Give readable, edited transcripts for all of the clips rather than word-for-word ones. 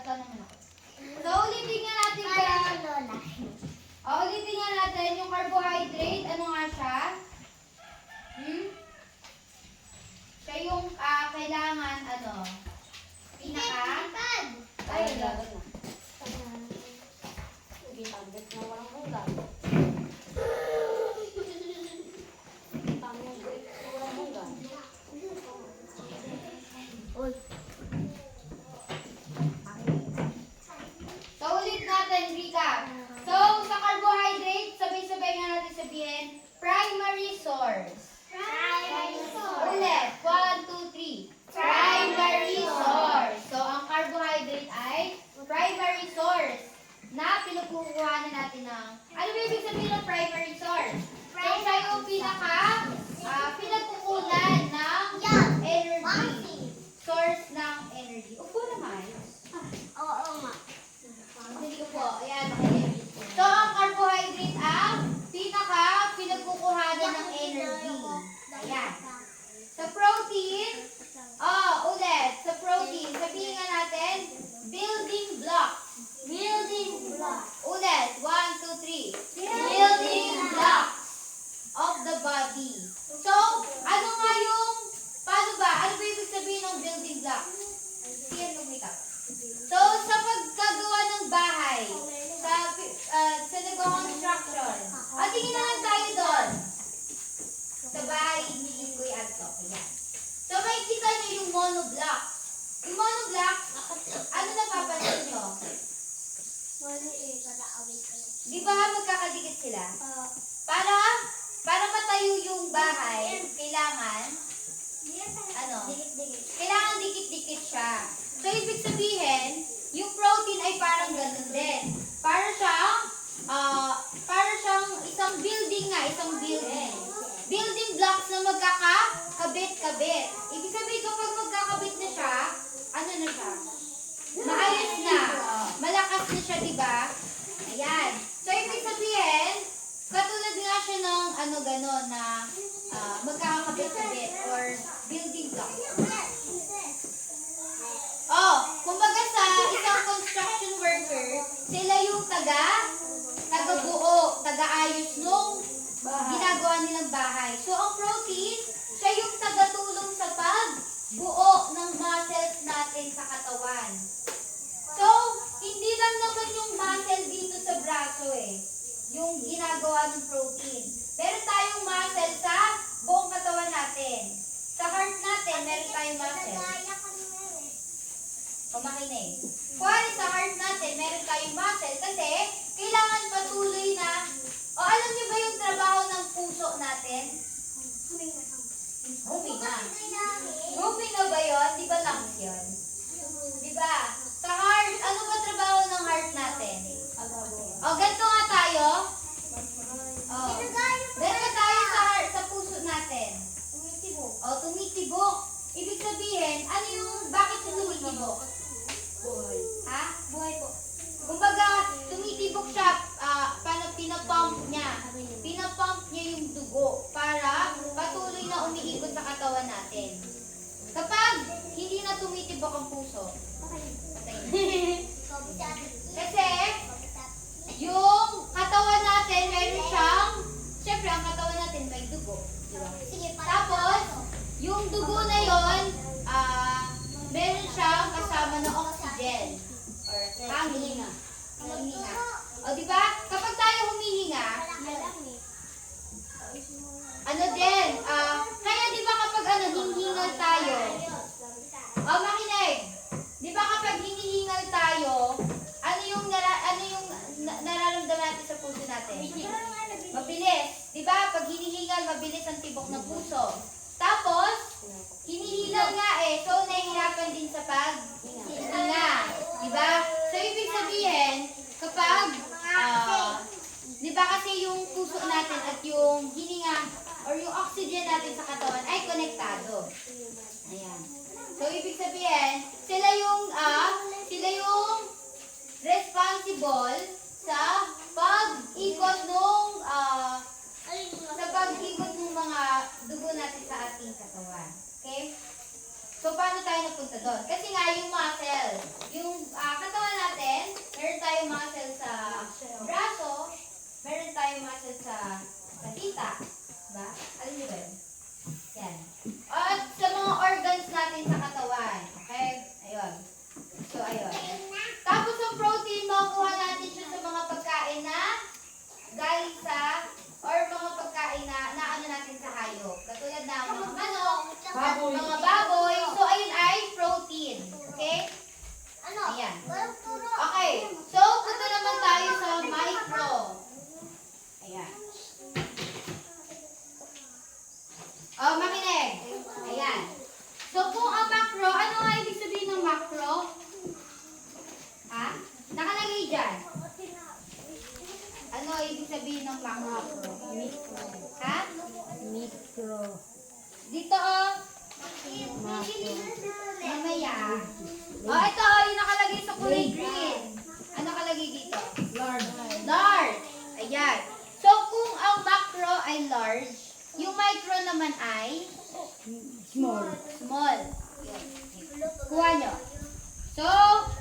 Nagsalita naman ako. So, ulitin nga natin ulitin nga natin yung carbohydrate. Ano nga siya? Siya yung kailangan, pinaka... Ay, laban na. Target na walang hanggan. Walang hanggan. So, ulit natin, recap. So, sa carbohydrate, sabay-sabay nga natin sabihin, primary source. Ulit, 1, 2, 3. Primary source. So, ang carbohydrate ay primary source na pinukukuhanan natin ng, ano ba ibig sabihin ng primary source? So, siya yung pinagkukunan ng energy. Source ng energy. Upo naman. Hindi ko po. Ayan, okay. So, ang carbohydrate ang pinagkukuhanan ng energy. Ayan. Sa protein, ulit. Sa protein, sabihin nga natin, building blocks. Ulit. 1, 2, 3. Building blocks of the body. So, ano nga yung, paano ba? Ano ba ibig sabihin ng building blocks? Siyan lumikap. So, sa pagkagawa ng bahay, sa nag-construction, tingin na lang tayo doon. Sa bahay ni Kuya Adto. Ayan. So, makikita niyo yung monoblock. Yung monoblock, ano napapansin nyo? Di ba magkakadikit sila? Para matayo yung bahay, kailangan kailangan dikit-dikit siya. So, ibig sabihin, yung protein ay parang ganun din. Para siyang isang building nga, isang building. Building blocks na magkakakabit-kabit. Ibig sabihin, kapag magkakabit na siya, ano na siya? Maayos na. Malakas na siya, di ba? Ayan. So, ibig sabihin, katulad nga siya ng gano'n na magkakakabit-kabit or building block. Kumbaga sa isang construction worker, sila yung taga-buo, taga-ayos nung ginagawa nilang bahay. So, ang protein, siya yung taga-tulong sa pagbuo ng muscles natin sa katawan. So, hindi lang naman yung muscle dito sa braso yung ginagawa ng protein. Meron tayong muscle sa buong katawan natin. Sa heart natin, meron tayong muscle. Makinig. Kuwari sa heart natin, meron tayong muscle kasi kailangan patuloy na, alam niyo ba yung trabaho ng puso natin? Huminga. Huminga ba yun? Di ba lungs yun? Di ba? Sa heart, ano ba trabaho ng heart natin? Ganito nga tayo. Ganito tayo sa puso natin. Tumitibok. Ibig sabihin, bakit tumitibok? Buhay po. Kumbaga, tumitibok siya, pinapump niya. Pinapump niya yung dugo para patuloy na umiikot sa katawan natin. Kapag hindi na tumitibok ang puso, patay na. Kasi, yung katawan natin, meron siyang, syempre, ang katawan natin may dugo. Diba? Tapos, yung dugo na yon, meron siyang kasama na oxygen or hangin. Humihinga. Diba? Kapag tayo humihinga, kaya diba kapag hinihingal tayo, makinig, diba kapag hinihingal tayo, ano yung nararamdaman natin sa puso natin? Mabilis. Diba? Pag hinihingal, mabilis ang tibok ng puso. Tapos, hinihingal nga so nahihirapan din sa paghinga. Diba? So, ibig sabihin, kapag, diba kasi yung puso natin at yung hininga or yung oxygen natin sa katawan ay konektado. Ayan. So, ibig sabihin, sila yung responsible sa pag-ikot nung mga dugo natin sa ating katawan. Okay? So, paano tayo napunta doon? Kasi nga, yung muscle, yung katawan natin, meron tayong muscle sa braso, meron tayong muscle sa hita. Diba? Alam niyo ba yun? Yan. At sa mga organs natin sa katawan. Okay? Ayun. So, ayun. Tapos, ang protein, makukuha natin siya sa mga pagkain na galing sa, or mga pagkain na ano natin sa hayop. Katulad ng mga manok, Baboy. mga baboy. So, ayun ay protein. Okay? Ano? Ayan. Walang turo. Okay. So, punta naman tayo sa micro. Ayan. Oh, makinig. Ayan. So, kung ang macro, ano nga ibig sabihin ng macro? Ha? Nakalagay dyan. Ano ibig sabihin ng macro? Ha? Micro. Dito, oh. Mamaya. Oh, ito, oh, yung nakalagay sa kulay green. Ano nakalagay dito? Large. Large. Ayan. So, kung ang macro ay large, yung micro naman ay Small. small. Yun. Kuha nyo. So,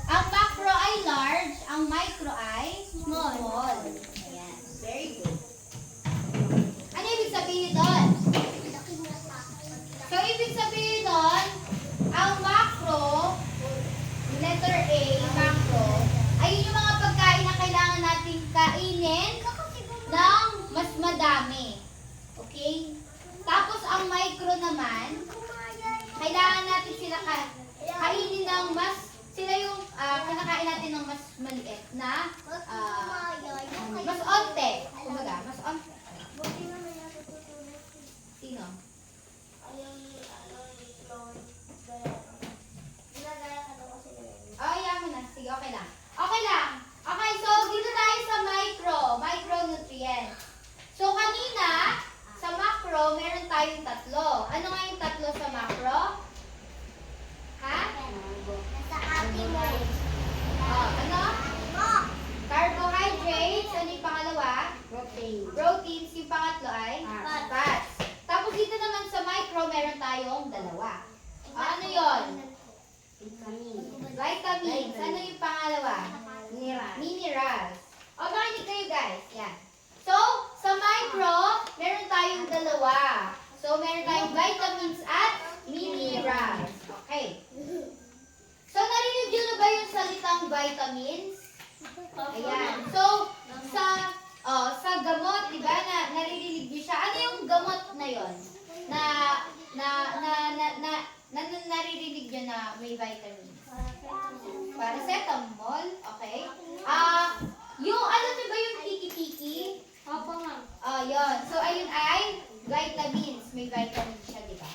ang macro ay large, ang micro ay small. Ayan. Very good. Ano ibig sabihin doon? So, ibig sabihin doon, ang macro, letter A, macro, ay yung mga pagkain na kailangan nating kainin ng mas madami. Okay? Tapos, ang micro naman, kailangan natin sila kainin ng sila yung kinakain natin ng mas maliit na, mas onte. Kumbaga, mas onte. Sino? Oh, yeah mo na. Sige, okay lang. Okay lang. Okay, so dito tayo sa micronutrients. So, kanina, sa macro, meron tayong tatlo. Ano nga yung tatlo sa macro? Ha? Oh, ano? Carbohydrates. Ano yung pangalawa? Protein. Proteins. Yung pangatlo ay? Fats. Fats. Tapos dito naman sa micro, meron tayong dalawa. Ano yon? Vitamin. Vitamins. Ano yung pangalawa? Mineral. Minerals. O, makinig kayo guys. Yan. So, sa micro, meron tayong dalawa. So, meron tayong vitamins at minerals. Okay. So, narinig nyo na ba yung salitang vitamins? Ayan. So, sa gamot, di ba, naririnig nyo siya. Ano yung gamot na yon? Naririnig nyo na may vitamins. Paracetamol, okay. Yung ano na ba yung tiki-tiki? Opo, ma'am. Yun. So, ayun ay vitamins. May vitamins siya, di ba?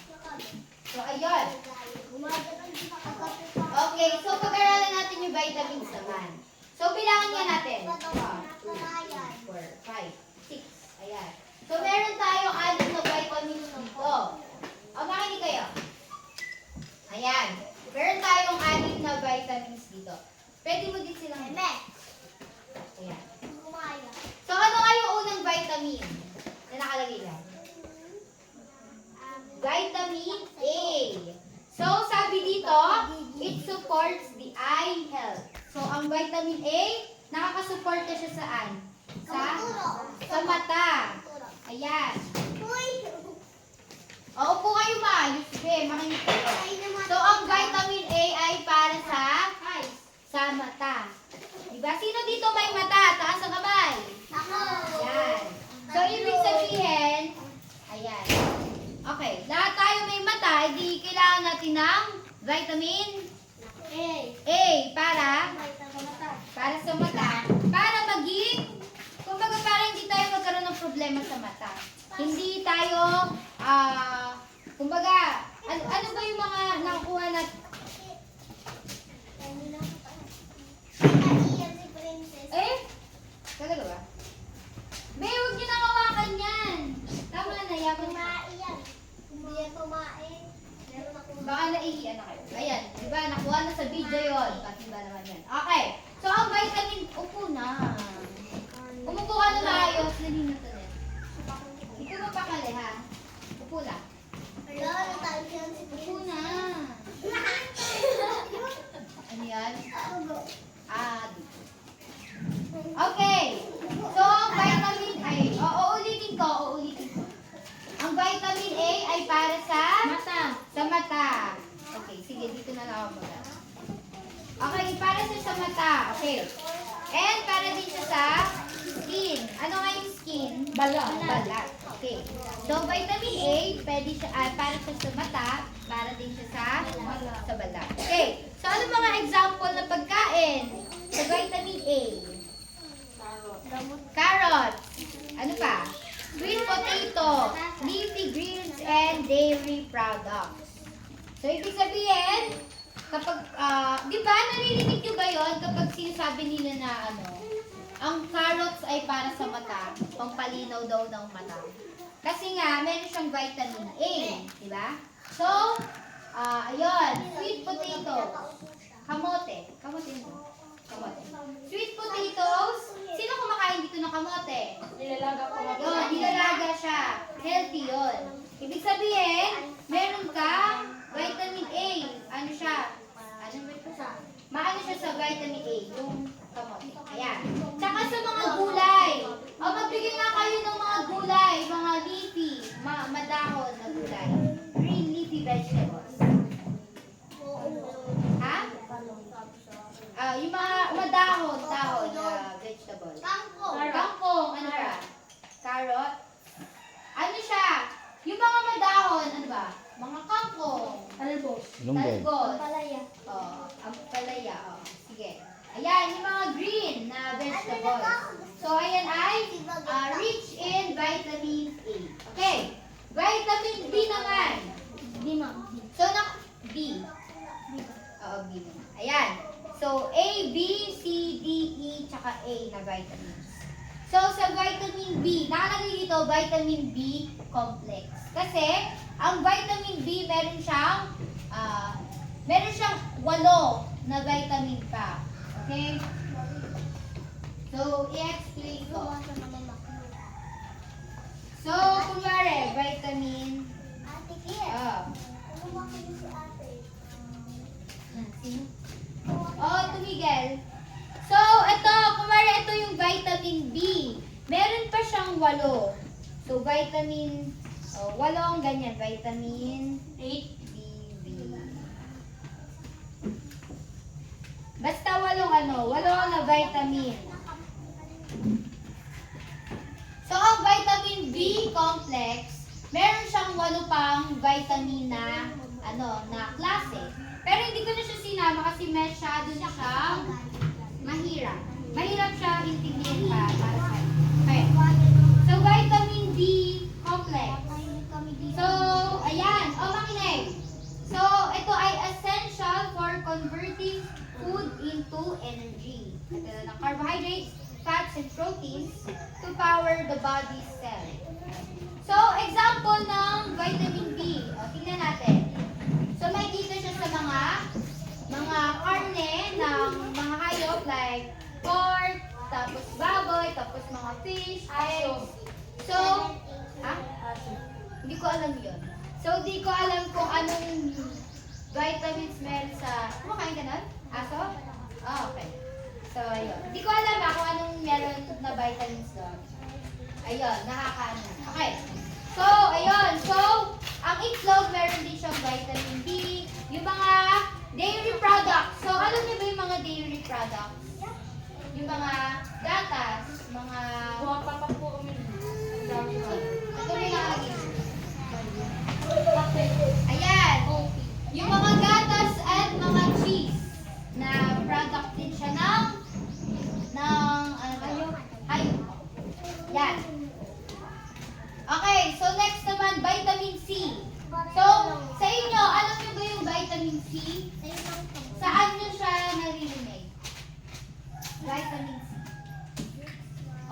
So, ayun. Okay, so pag-aralan natin yung vitamins naman. So, bilangan nga natin. 1, 2, 3, 4, 5, 6. Ayan. So, meron tayong 6 na vitamins dito. Makinig kayo. Ayan. Meron tayong 6 na vitamins dito. Pwede mo din silang... Ayan. So, ano nga yung unang vitamin na nakalagay lang? Vitamin A. So, sabi dito, it supports the eye health. So, ang vitamin A, nakakasuporta siya saan? Sa mata. Ayan. Upo kayo maayos, be. Makinig kayo. So, ang vitamin A ay para sa mata. Diba? Sino dito may mata? Taas ang kamay. Ayan. So, ibig sabihin, ayan. Okay, lahat tayo may mata, hindi kailangan natin ng vitamin A para sa mata. Para maging, kumbaga para hindi tayo magkaroon ng problema sa mata. Hindi tayo, kumbaga, ano ba yung mga nakukuha natin? Talaga ba? Be, huwag niyo nang hawakan yan. Tama na, yaman na. Baka naiiyan na kayo. Ayan, di ba? Nakuha na sa video yon. Pati ba naman yan? Okay. So, ang vitamin, upo na. Umupo ka na maayos. Nalino to din. Ito ba pakali, ha? Upo lang. Upo na. pamagat. Okay, para siya sa mata. Okay. And para din siya sa skin. Ano nga yung skin? Balat. Balat. Okay. So, vitamin A, pwede siya, para siya sa mata, para din siya sa balat. Okay. So, ano mga example na pagkain sa vitamin A? Carrot. Ano pa? Sweet potato, leafy greens, and dairy products. So, ibig sabihin, kapag, di ba, naririnig nyo ba yun kapag sinasabi nila na ang carrots ay para sa mata, pampalinaw daw ng mata. Kasi nga, meron siyang vitamin A, di ba? So, ayun, sweet potato, kamote mo. Kamote. Sweet potatoes, sino kumakain dito ng kamote? Nilalaga ko nga. Yun, nilalaga siya. Healthy yun. Ibig sabihin, meron ka vitamin A. Ano siya? Maano siya sa vitamin A, yung kamote. Ayan. Tsaka sa mga gulay. O, magbigay nga kayo ng mga gulay, mga leafy, madahon na gulay. Green leafy vegetables. Ha? Yung mga madahon na vegetables. Kangkong, ano ba? Carrot. Ano siya? Yung mga madahon, ano ba? Mga kangkong. Talbos. Talbos. Ang palaya. Sige. Ayan, yung mga green na vegetables. So, ayan ay rich in vitamin A. Okay. Vitamin B naman. So, B. Oo, B naman. Ayan. So, A, B, C, D, E, tsaka A na vitamins. So, sa vitamin B, nakalagay dito, vitamin B complex. Kasi, ang vitamin B, meron siyang 8 na vitamin pa. Okay? So, i-explain ko. So, kunwari, vitamin... Sino? Tumigil. So, ito yung vitamin B. Meron pa siyang 8. So, vitamin, 8 ang ganyan. Vitamin 8, B, B. Basta 8 na vitamin. So, ang vitamin B complex, meron siyang 8 pang vitamin na, na klase. Pero hindi ko na siya sinama kasi masyado na siyang mahirap. Mahirap siya intindihin para sa akin. Okay. So, vitamin B complex. So, ayan. Makinig. So, ito ay essential for converting food into energy. Ito na carbohydrates, fats, and proteins to power the body's cell. So, example ng vitamin B. Tingnan natin. So, makikita siya sa mga karne ng mga hayop like pork, tapos baboy, tapos mga fish, eggs. So, hindi ko alam yun. So, hindi ko alam kung anong vitamins meron sa... Kumakain ka nun? Aso? Okay. So, ayun. Hindi ko alam kung anong meron na vitamins doon. Ayun, nakakaano. Okay. So, ayun. So, ang itlog, meron din siyang vitamin B. Yung mga dairy products. So, alam niyo ba yung mga dairy products? Yung mga gatas, mga... Ito rin ang lagi. Ayan. Yung mga gatas at mga cheese na product din siya ng hayop. Yan. Okay, so next naman, vitamin C. So, sa inyo, alam niyo ba yung vitamin C? Saan niyo siya naririnig? Vitamin C.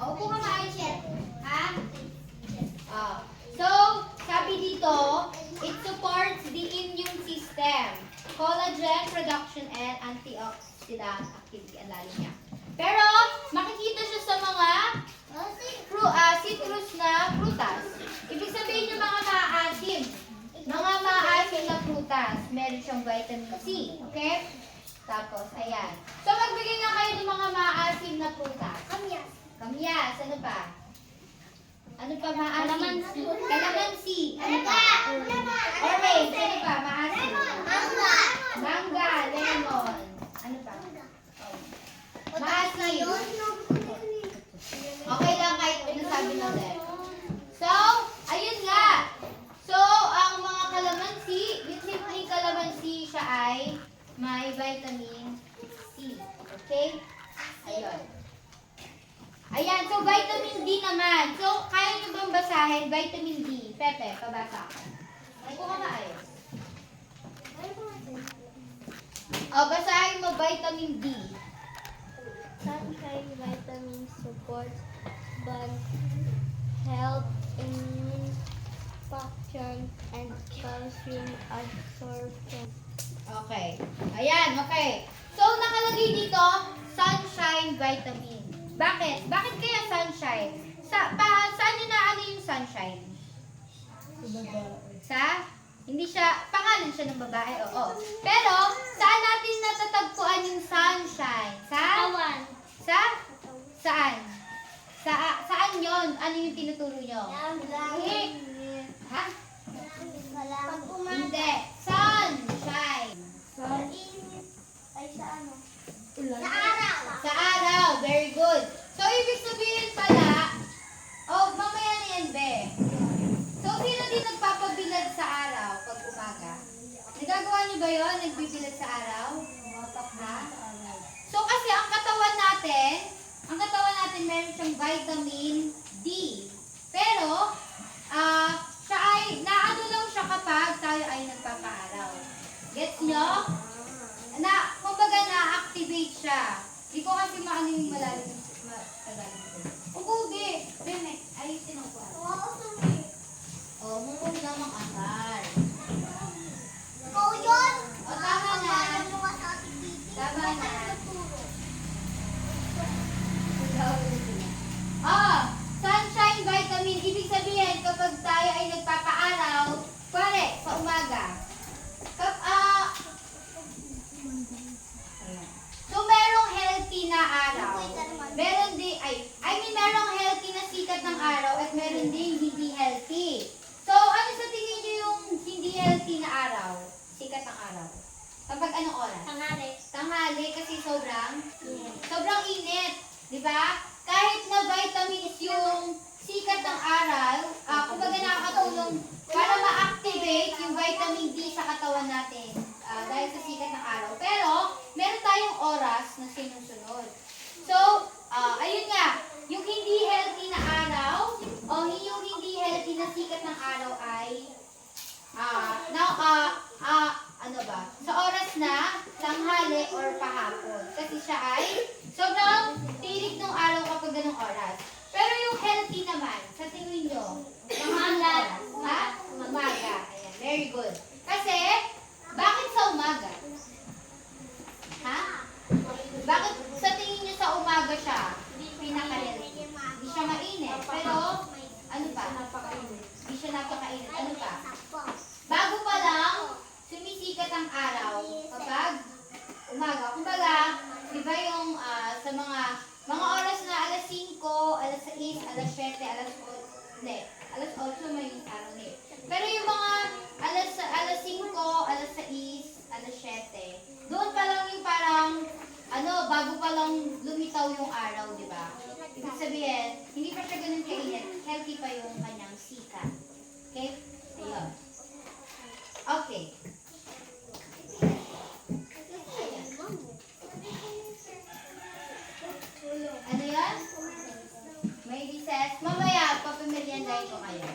Upo ka maayos yan. Ha? So, sabi dito, it supports the immune system, collagen production, and antioxidant activity. Ang lalim niya. Pero, makikita siya sa mga citrus na prutas. Ibig sabihin yung mga maasim. Mga maasim na prutas, meron siyang vitamin C. Okay? Tapos, ayan. So, magbigay nga kayo ng mga maasim na prutas. Kamyas. Ano pa? Ano pa maasim? Calamansi. Ano pa? Orange. Ano pa? Maasim. Mangga. may vitamin C. Okay? Ayun. Ayan, so vitamin D naman. So, kaya nyo bang basahin? Vitamin D. Pepe, pabasa ka. Ay, kung maayos. O, basahin mo vitamin D. Sunshine vitamin supports bone health, immune function, and calcium absorption. Okay. Ayan, okay. So, nakalagay dito, sunshine vitamin. Bakit? Bakit kaya sunshine? Saan nyo na ano yung sunshine? Sa? Hindi siya, pangalan siya ng babae, oo. Pero, saan natin natatagpuan yung sunshine? Kawan. Saan? Saan yon? Ano yung tinuturo nyo? Ha? Pag Hindi. Sunshine. Ay, sa ano? Ulan. Sa araw. Sa araw. Very good. So, ibig sabihin pala, mamaya na yan, be. So, sino din nagpapabilad sa araw pag umaga? Nagagawa niyo ba yun? Nagbibilad sa araw? Ha? So, kasi ang katawan natin meron siyang vitamin D. Pero, siya ay, naano lang siya kapag tayo ay nagpapaaraw. Gets nyo? Kumbaga na-activate siya. Di ko kasi maano yung malalim. Ang kugi. Beme, ayusin ang kuwan. Mumog namang asar. Ikaw yun? Tama na. Tama na. Sunshine vitamin. Ibig sabihin, kapag tayo ay nagpapaaraw, pare, sa umaga. So, merong healthy na araw. Meron din, merong healthy na sikat ng araw at meron din hindi healthy. So, ano sa tingin niyo yung hindi healthy na araw? Sikat ng araw. Kapag anong oras? Tanghali kasi sobrang init. Di ba? Kahit na vitamins yung sikat ng araw, kumbaga nakakatulong para ma-activate yung vitamin D sa katawan natin dahil sa sikat ng araw. Pero, meron tayong oras na sinusunod. So, ayun nga, yung hindi healthy na araw o yung hindi healthy na sikat ng araw ay sa oras na tanghali or pahapon. Kasi siya ay sobrang tirik ng araw kapag ganung oras. Pero yung healthy naman, sa tingin nyo, umaga. Ha? Umaga. Ayan, very good. Kasi, bakit sa umaga? Ha? Bakit sa tingin nyo sa umaga siya? Pinaka-healthy. Hindi siya mainit. Pero, ano pa? Hindi siya napakainit. Ano pa? Bago pa lang, sumisikat ang araw kapag umaga. Kumbaga, di ba yung sa mga oras na alas 5, alas 6, alas 7, alas 8 may araw na. Pero yung mga alas 5, alas 6, alas 7, doon pa lang yung parang, bago pa lang lumitaw yung araw, di ba? Ibig sabihin, hindi pa siya ganun kainit, healthy pa yung kanyang sikat. Okay? Ayun. Okay. Ano yan? May recess. Mamaya, papamilyandahin ko kayo.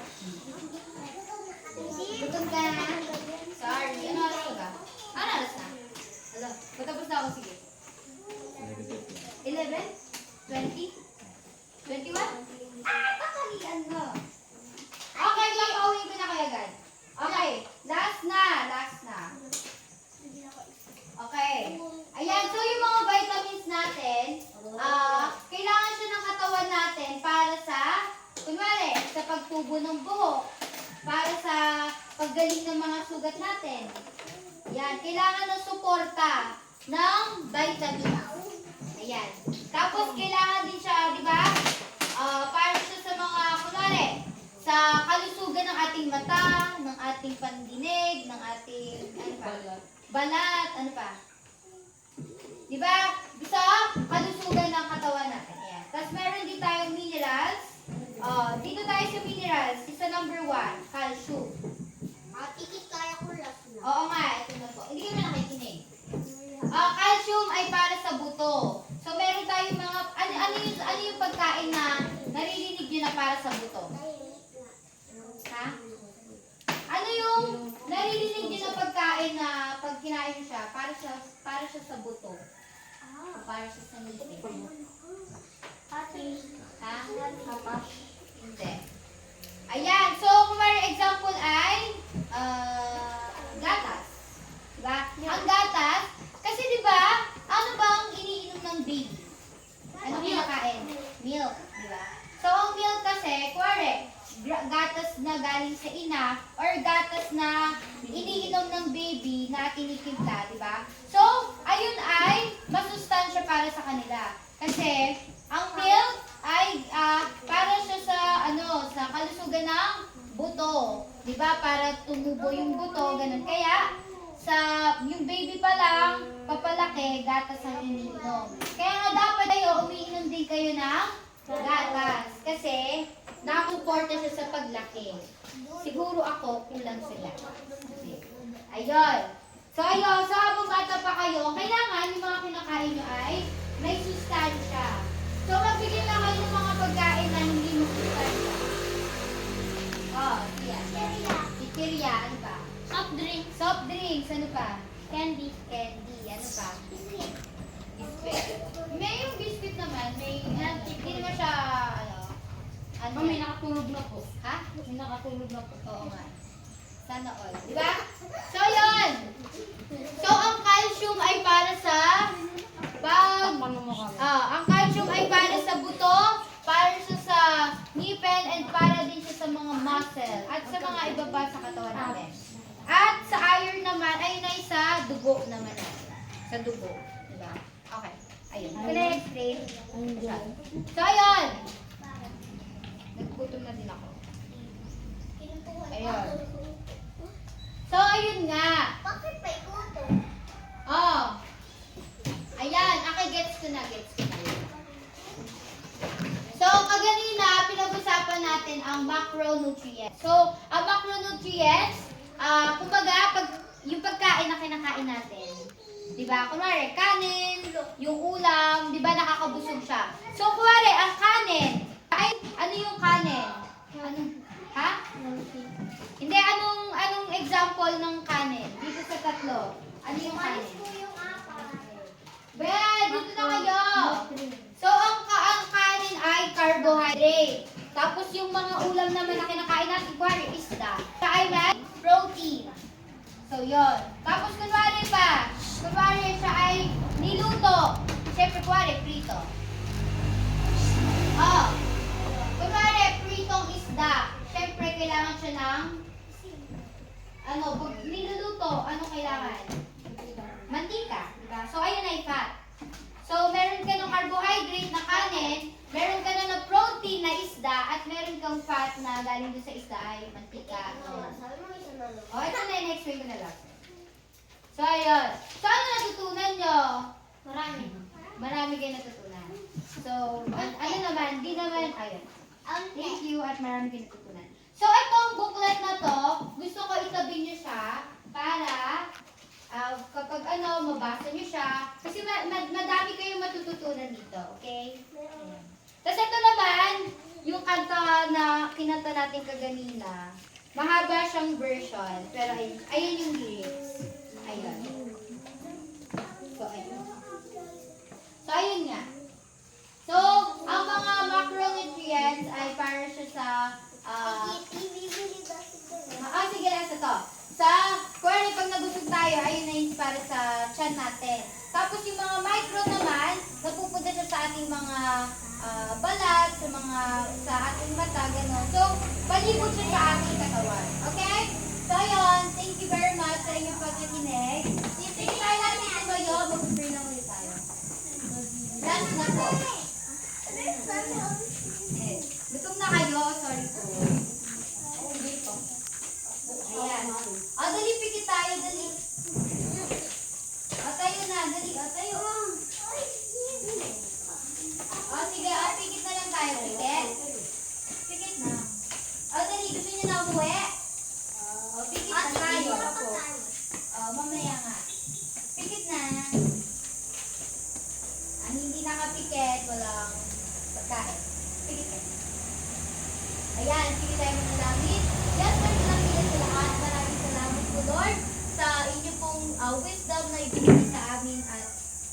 Gutom ka na? Sorry. Ano oras ko ba? Ano oras na? Hello. Patapos na ako. Sige. 11? 20? 21? Kakalian mo. Okay, papauwiin ko na kayo agad. Okay. Last na. Okay. Ayan. So, yung mga vitamins natin, kailangan siya ng katawan natin para sa, kunwari, sa pagtubo ng buhok, para sa paggaling ng mga sugat natin. Yan, kailangan ng suporta ng vitamins. Ayan. Tapos, kailangan din siya, di ba? Para siya sa mga, kunwari, sa kalusugan ng ating mata, ng ating pandinig, ng ating, balat, ano pa? Di ba? Sa kalusugan ng katawan natin. Ayan. Tapos meron din tayong minerals. Dito tayo sa minerals. Isa number 1, calcium. Tikit kaya ko last na. Oo nga, ito na po. Hindi ka na nakikinig. siya, para siya sa buto. O para siya sa ngipin. Pati. Ha? Hindi. Ayan. So, kung may example ay gatas. Diba? Ang gatas, kasi diba, ano bang iniinom ng baby? Ano kinakain? Milk. Diba? So, ang milk kasi, kuwari, gatas na galing sa ina or gatas na iniinom ng baby na tinitimpla, di ba? So, ayun ay masustansya para sa kanila. Kasi, ang milk ay para siya sa sa kalusugan ng buto, di ba? Para tumubo yung buto, ganun. Kaya, yung baby pa lang, papalaki, gatas ang iniinom. Kaya nga dapat kayo, umiinom din kayo ng gatas. Kasi, nakakuporta siya sa paglaki. Siguro ako, kulang sila. Ayun. So, ayun. So, habang bata pa kayo, kailangan yung mga kinakain nyo ay may sustansya. So, magbigay lang kayo ng mga pagkain na hindi mo sustansya. Oh, yan. Chichirya. Ano pa? Soft drink. Soft drinks. Ano pa? Candy. Candy. Ano pa? Biscuit. May yung biscuit naman. Hindi naman siya, May nakatulog na po. Ha? May nakatulog na po. Oo nga. Sana all. Diba? So, yun. So, ang calcium ay para sa Paano mo kami? ang calcium ay para sa buto, para siya sa ngipin, and para din siya sa mga muscle, at sa mga iba pa sa katawan natin. At sa iron naman, ay sa dugo naman natin. Sa dugo. Diba? Okay. Ayun. Can I explain? So, ayun. Naggutom na din ako. Ayun. So, ayun nga. Bakit may kuto? Oh. Ayan. Okay, gets ko na. So, kaganina, pinag-usapan natin ang macronutrients. So, ang macronutrients, kumbaga, yung pagkain na kinakain natin. Diba? Kunwari, kanin, yung ulam, diba nakakabusog siya. So, kunwari, ang kanin, ay, ano yung kanin? Ha? Hindi, anong example ng kanin? Dito sa tatlo. Ano yung kanin? Ben, dito na kayo. So, ang kanin ay carbohydrate. Tapos yung mga ulam naman na kinakain natin, kunwari, isda. Kain ay protein. So, yon. Tapos, kunwari siya ay niluto. Siyempre, kunwari, prito. Oh. Kunwari, pritong isda. Siyempre, kailangan siya ng pag niluluto, ano kailangan? Mantika, diba? So, ayun ay fat. So, meron ka ng carbohydrate na kanin, meron ka na protein na isda, at meron kang fat na galing doon sa isda ay mantika. O, ito na yung next way ko na lang. So, ayun. So, ano natutunan nyo? Marami kayo natutunan. So, ano naman, di naman, ayun. Thank you at marami kayo natutunan. So, itong booklet na to, gusto ko itabi nyo siya para kapag mabasa nyo siya. Kasi madami kayong matututunan dito, okay? Ayan. Tapos ito naman, yung kanta na kinanta natin kaganina. Mahaba siyang version, pero ayun yung lyrics. Ayun. So, ayun. So, ayun nga. So, ang mga macronutrients ay para siya sa sige, nasa to. Kuwari pag nabusog tayo, ayun na yung para sa tiyan natin. Tapos yung mga micro naman, napupunta siya sa ating mga balat, sa ating mata, gano'n. So, palibot siya sa ating katawan. Okay? So, ayun. Thank you very much sa inyong pagkikinig. Sige tayo natin ito ba yun? Mag-pray na ulit tayo. Last na po. Gutom na kayo. Sorry po. Dito. Ayan. Dali, pikit tayo. Dali. Tayo na. Dali. Tayo. Sige. Pikit na lang tayo. Pikit. Pikit na. Dali. Gusto niyo na umuwi? Pikit na tayo. wisdom na ibigay sa amin at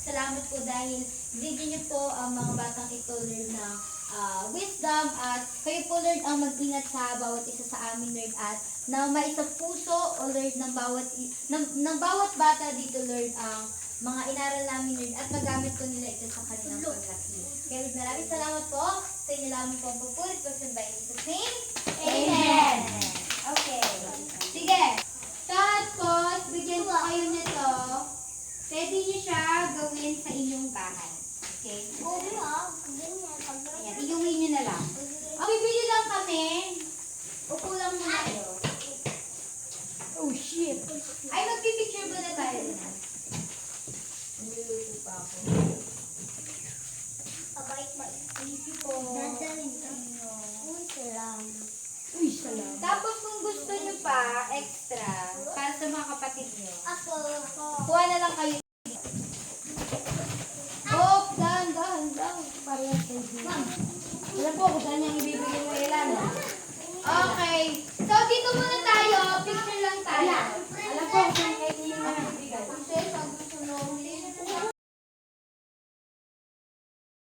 salamat po dahil binigyan niyo po ang mga batang ito, Lord, ng wisdom at kayo po, Lord, ang mag-ingat sa bawat isa sa amin, Lord, at na maisa puso, o Lord, ng bawat bata dito, Lord, ang mga inaral namin, Lord, at magamit po nila ito sa kanilang paglaki. Kaya, Lord, maraming salamat po sa inyo lamang po ang pagpulit po sa bayan. In Jesus' name, Amen! Okay. Sige. Tapos, bigyan ko kayo nito. Pwede niyo siya gawin sa inyong bahay. Okay? Ayan, iuwi niyo na lang. Ang bibili lang kami, upo lang muna kayo. Oh, shit. Ay, magpipicture ba na tayo na? Niluluto pa ako. Thank you po. Uy, salamat. Tapos kung gusto niyo pa, extra, para sa mga kapatid niyo, Ako. kuha na lang kayo. Oh, dahan. Parehas kayo dito. Alam po kung saan niyang ibibigay mo ilan. Okay. So, dito muna tayo. Picture lang tayo. Alam po kung saan